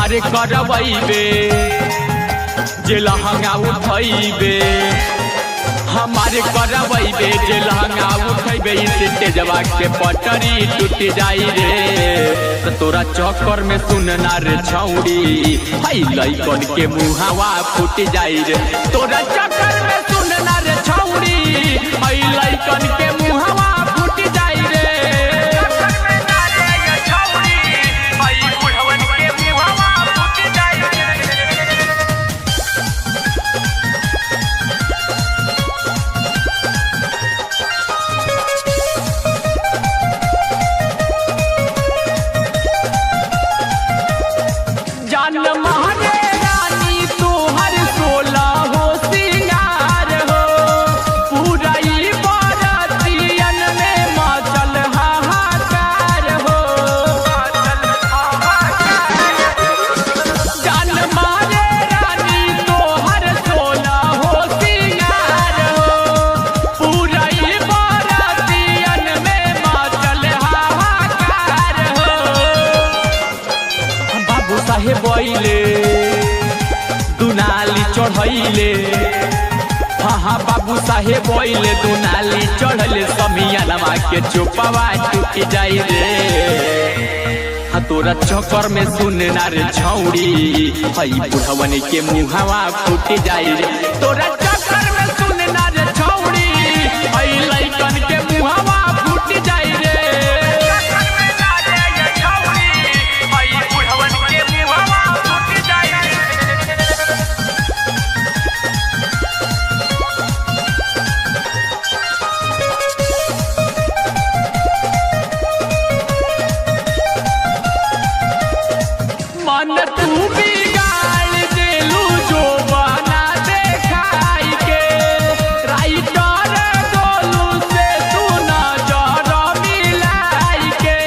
हमारे करवैबे जे लहंगा उठैबे, हमारे करवैबे जे लहंगा उठैबे, इसे तेजवा के पटरी टूट जाई रे। तो तोरा चक्कर में सुनना रे छौड़ी हई लइकन के मुहावा फूट जाई रे। तोरा चक्कर में सुनना रे छौड़ी हई लइकन के मुहावा फूट जाई रे। जान मारे रानी तोहर 16 हो सिंगार हो, पूरा ई बारातियन में मचल हाहाकार हो। जान मारे रानी तोहर 16 हो सिंगार हो, पूरा ई बारातियन में मचल हाहाकार हो। बाबू साहेब बोले दुनाली चढ़ैले, हाँ बाबू साहेब बोले दुनाली चढ़ले, समियानवा के चोपवा टूट जाई रे। हाँ तोरा चक्कर में सुनना रे छौड़ी हई बुढ़वन के मुहावा फूट जाई रे। तोरा चक्कर में सुनना रे छौड़ी हई लइकन के मुहावा फूट जाई रे। मन तू बिगाड़ देलू जो बना देखाई के, राइटर गोलू से तू नजर मिलाई के।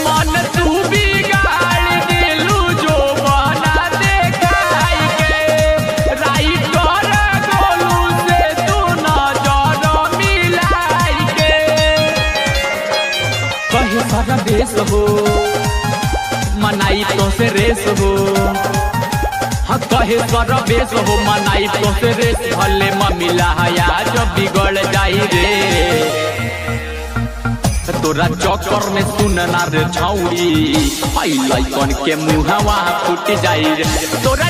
मन तू बिगाड़ देलू जो बना देखाई के, राइटर गोलू से तू नजर मिलाई के। कहे सारा देश हो मनाई तो से रेस हो, हाँ कहे सारा बेस हो मनाई तो से रेस, भले ममिला हया जब बिगड़ जाई रे। तोरा चक्कर में सुनना रे छौड़ी हई लइकन के मुहावा फूट जाई रे। तोरा